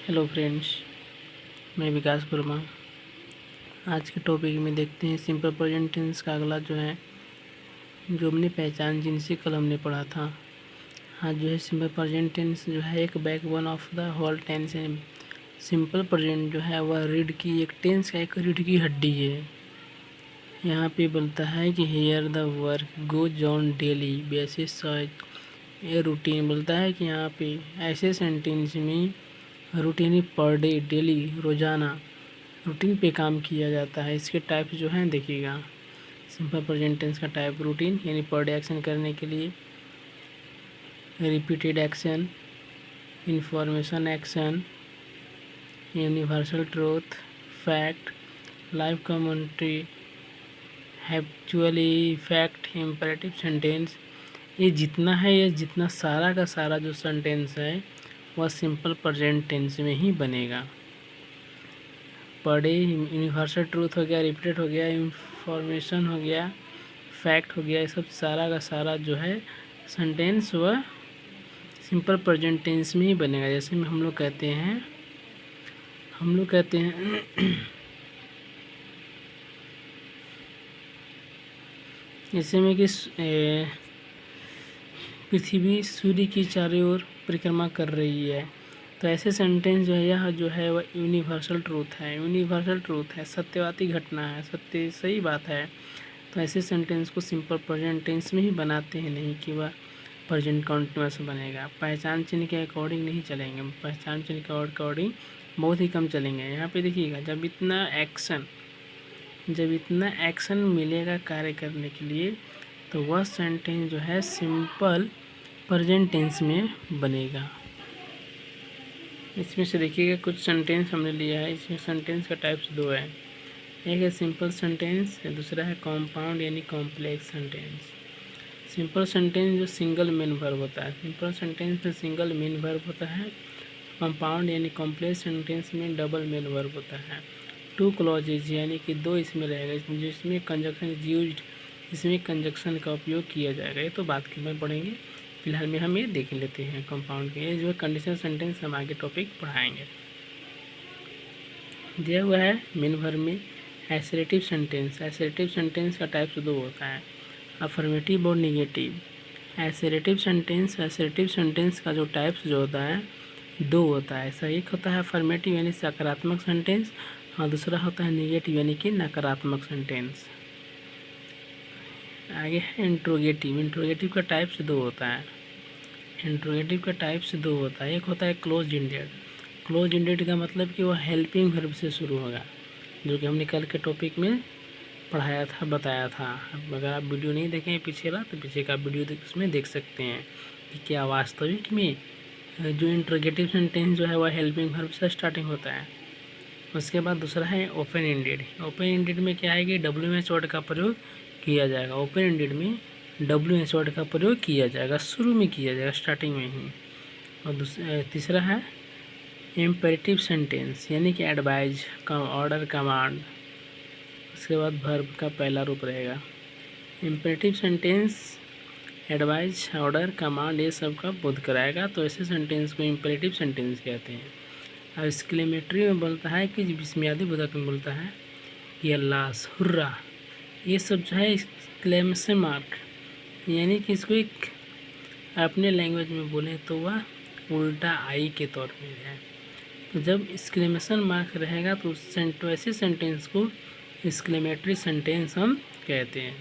Hello friends, मैं विकास वर्मा। आज के टॉपिक में देखते हैं सिंपल प्रेजेंट टेंस का अगला जो है, जो हमने पहचान जिनसे कल हमने पढ़ा था। आज जो है सिंपल प्रेजेंट टेंस जो है एक backbone of the whole tense है। सिंपल प्रेजेंट जो है वह रीढ़ की एक टेंस का एक रीढ़ की हड्डी है। यहाँ पे बोलता है कि here the work goes on daily basis ये रूटीन बोलता है कि यहाँ पे ऐसे सेंटेंस में रूटीन पर डे डेली रोज़ाना रूटीन पे काम किया जाता है। इसके टाइप जो हैं देखिएगा। सिंपल प्रेजेंट टेंस का टाइप रूटीन यानी पर डे एक्शन करने के लिए, repeated action, information action, universal truth, fact, life commentary, habitually, fact, imperative sentence. ये जितना है, ये जितना सारा का सारा जो सेंटेंस है वह सिंपल प्रेजेंट टेंस में ही बनेगा। पर डे यूनिवर्सल ट्रूथ हो गया, रिपीटेड हो गया, इंफॉर्मेशन हो गया, फैक्ट हो गया, ये सब सारा का सारा जो है सेंटेंस वह सिंपल प्रेजेंट टेंस में ही बनेगा। जैसे में हम लोग कहते हैं जैसे में कि पृथ्वी सूर्य की चारों ओर परिक्रमा कर रही है, तो ऐसे सेंटेंस जो है यह जो है वह यूनिवर्सल ट्रूथ है। यूनिवर्सल ट्रूथ है, सत्यवादी घटना है, सत्य सही बात है। तो ऐसे सेंटेंस को सिंपल प्रेजेंट टेंस में ही बनाते हैं, नहीं कि वह प्रेजेंट कंटिन्यूअस बनेगा। पहचान चिन्ह के अकॉर्डिंग नहीं चलेंगे, पहचान चिन्ह के अकॉर्डिंग बहुत ही कम चलेंगे। यहाँ पे देखिएगा, जब इतना एक्शन मिलेगा कार्य करने के लिए, तो वह सेंटेंस जो है सिंपल प्रेजेंट टेंस में बनेगा। इसमें से देखिएगा कुछ सेंटेंस हमने लिया है। इसमें सेंटेंस का टाइप्स दो है, एक है सिंपल सेंटेंस, दूसरा है कॉम्पाउंड यानी कॉम्प्लेक्स सेंटेंस। सिंपल सेंटेंस जो सिंगल मेन वर्ब होता है, सिंपल सेंटेंस में सिंगल मेन वर्ब होता है। कंपाउंड यानी कॉम्प्लेक्स सेंटेंस में डबल मेन वर्ब होता है। टू क्लॉजेज यानी कि दो इसमें रहेगा, जिसमें कंजक्शन इज यूज्ड, इसमें कंजक्शन का उपयोग किया जाएगा। ये तो बात के में पढ़ेंगे, फिलहाल में हम ये देख लेते हैं कंपाउंड के। ये जो है कंडीशनल सेंटेंस हम आगे टॉपिक पढ़ाएंगे। दिया हुआ है मेन वर्ब में एसरेटिव सेंटेंस। एसरेटिव सेंटेंस का टाइप्स दो होता है, अफर्मेटिव और निगेटिव। एसरेटिव सेंटेंस का जो टाइप्स जो होता है दो होता है। ऐसा एक होता है अफर्मेटिव यानी सकारात्मक सेंटेंस, और दूसरा होता है निगेटिव यानी कि नकारात्मक सेंटेंस। आगे है इंट्रोगेटिव। इंट्रोगेटिव का टाइप्स दो होता है। एक होता है क्लोज इंडेड। क्लोज इंडेड का मतलब कि वह हेल्पिंग वर्ब से शुरू होगा, जो कि हमने कल के टॉपिक में पढ़ाया था, बताया था। अगर आप वीडियो नहीं देखें पीछे वाला, तो पीछे का वीडियो उसमें देख सकते हैं कि क्या वास्तविक में जो इंट्रोगेटिव सेंटेंस जो है वह हेल्पिंग वर्ब से स्टार्टिंग होता है। उसके बाद दूसरा है ओपन एंडेड। ओपन एंडेड में क्या है कि WH वर्ड का प्रयोग किया जाएगा। ओपन एंडेड में WH वर्ड का प्रयोग किया जाएगा, शुरू में किया जाएगा, स्टार्टिंग में ही। और तीसरा है इम्पेरेटिव सेंटेंस यानी कि एडवाइज, ऑर्डर, कमांड। उसके बाद वर्ब का पहला रूप रहेगा। Imperative sentence advise, order, command ये सब का बोध कराएगा, तो ऐसे सेंटेंस को इम्पेरेटिव सेंटेंस कहते हैं। और एक्सक्लेमेटरी में बोलता है कि विस्मयादि बोधक में बोलता है कि अल्लाह, हुर्रा, ये सब जो है एक्सक्लेमेशन मार्क, यानी कि इसको एक अपने लैंग्वेज में बोलें तो वह उल्टा आई के तौर में है। तो जब एक्सक्लेमेशन मार्क रहेगा तो ऐसे सेंटेंस को एक्सक्लेमेटरी सेंटेंस हम कहते हैं।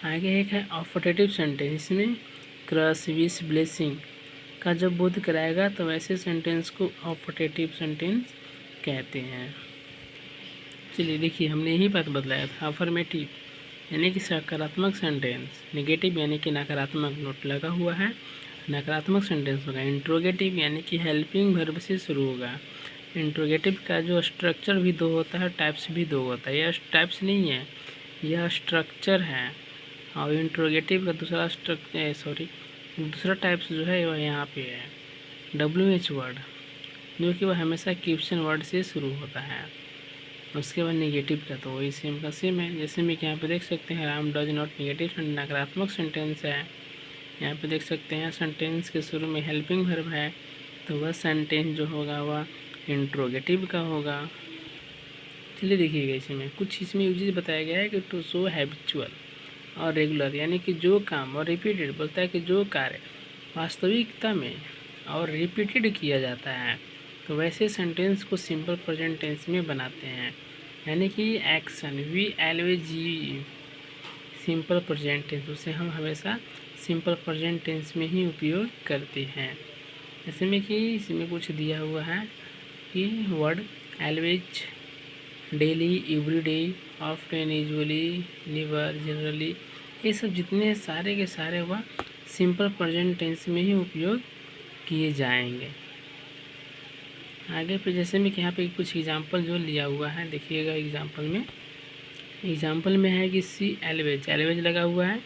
आगे एक है ऑफर्टेटिव सेंटेंस। इसमें क्रश, विश, ब्लेसिंग का जब बोध कराएगा तो वैसे सेंटेंस को ऑफर्टेटिव सेंटेंस कहते हैं। चलिए देखिए, हमने यही बात बदलाया था। अफर्मेटिव यानी कि सकारात्मक सेंटेंस, नेगेटिव यानी कि नकारात्मक, नोट लगा हुआ है, नकारात्मक सेंटेंस होगा। इंट्रोगेटिव यानी कि हेल्पिंग वर्ब से शुरू होगा। इंट्रोगेटिव का जो स्ट्रक्चर भी दो होता है, टाइप्स भी दो होता है। यह टाइप्स नहीं है, यह स्ट्रक्चर है। और इंट्रोगेटिव का दूसरा टाइप्स जो है वह यहाँ पे है WH वर्ड, जो कि वह हमेशा क्वेश्चन वर्ड से शुरू होता है। उसके बाद नेगेटिव का तो वही सेम का सेम है। जैसे में यहाँ पे देख सकते हैं राम डज नॉट, नेगेटिव नकारात्मक सेंटेंस है। यहाँ पे देख सकते हैं सेंटेंस के शुरू में हेल्पिंग वर्ब है, तो वह सेंटेंस जो होगा वह इंट्रोगेटिव का होगा। चलिए देखिएगा, इसमें कुछ यूजेस बताया गया है कि टू शो हैबिचुअल और रेगुलर, यानी कि जो काम, और रिपीटेड बोलता है कि जो कार्य वास्तविकता में और रिपीटेड किया जाता है, तो वैसे सेंटेंस को सिंपल प्रेजेंट टेंस में बनाते हैं। यानी कि action we always simple present tense, उसे हम हमेशा सिंपल प्रेजेंट टेंस में ही उपयोग करते हैं। जैसे में कि इसमें कुछ दिया हुआ है कि word always, daily, everyday, often, usually, never, generally, ये सब जितने सारे के सारे वह सिंपल प्रेजेंट टेंस में ही उपयोग किए जाएंगे। आगे पे जैसे में कि यहाँ पे कुछ एग्जांपल जो लिया हुआ है, देखिएगा एग्जांपल में है कि सी एलवेज लगा हुआ है,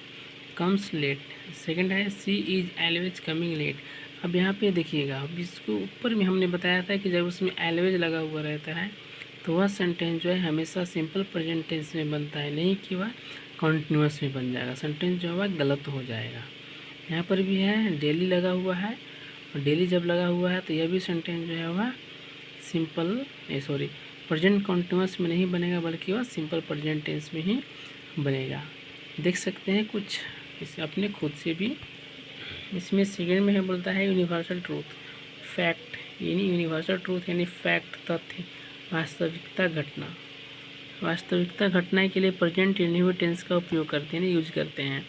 कम्स लेट। सेकंड है she is always coming late. अब यहाँ पे देखिएगा, अब इसको ऊपर में हमने बताया था कि जब उसमें एलवेज लगा हुआ रहता है तो वह सेंटेंस जो है हमेशा सिंपल प्रेजेंट टेंस में बनता है, नहीं कि वह कॉन्टिन्यूस में बन जाएगा, सेंटेंस जो है वह गलत हो जाएगा। यहाँ पर भी है डेली लगा हुआ है, और डेली जब लगा हुआ है तो यह भी सेंटेंस जो है वह प्रेजेंट कॉन्टिन्यूस में नहीं बनेगा, बल्कि वह सिंपल प्रेजेंट टेंस में ही बनेगा। देख सकते हैं कुछ इसे अपने खुद से भी। इसमें सेकेंड में है, बोलता है यूनिवर्सल ट्रूथ, फैक्ट, यानी यूनिवर्सल ट्रूथ यानी फैक्ट, तथ्य, वास्तविकता घटना। वास्तविकता घटना के लिए प्रेजेंट इंडिफिनिट टेंस का उपयोग करते हैं, यूज करते हैं।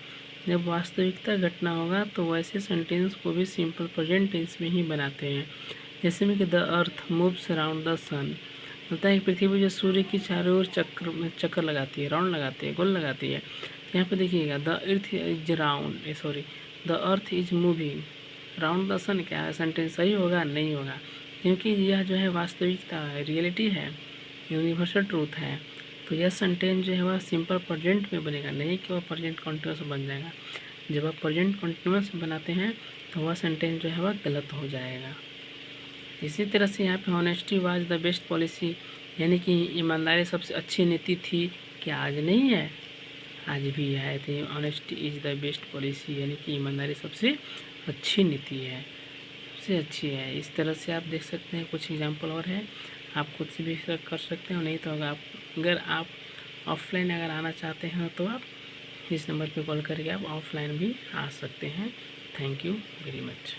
जब वास्तविकता घटना होगा तो वैसे सेंटेंस को भी सिंपल प्रेजेंट टेंस में ही बनाते हैं। जैसे में कि the earth moves around the sun, बोलता है कि पृथ्वी जो सूर्य की चारों ओर चक्कर लगाती है, राउंड लगाती है, गोल लगाती है। तो यहाँ पे देखिएगा the earth is moving round the sun, क्या है सेंटेंस सही होगा? नहीं होगा, क्योंकि यह जो है वास्तविकता है, रियलिटी है, यूनिवर्सल ट्रूथ है। तो यह सेंटेंस जो है वह सिंपल प्रेजेंट में बनेगा, नहीं कि वह प्रेजेंट कॉन्टिन्यूस बन जाएगा। जब आप प्रेजेंट कॉन्टिन्यूस बनाते हैं तो वह सेंटेंस जो है वह गलत हो जाएगा। इसी तरह से यहाँ पे honesty was the best policy, यानी कि ईमानदारी सबसे अच्छी नीति थी, क्या आज नहीं है? आज भी है। तो honesty is the best policy, यानी कि ईमानदारी सबसे अच्छी नीति है, सबसे अच्छी है। इस तरह से आप देख सकते हैं, कुछ एग्जांपल और है, आप खुद से भी कर सकते हो। नहीं तो अगर आप ऑफलाइन अगर आना चाहते हैं तो आप इस नंबर पे कॉल करके आप ऑफलाइन भी आ सकते हैं। Thank you very much.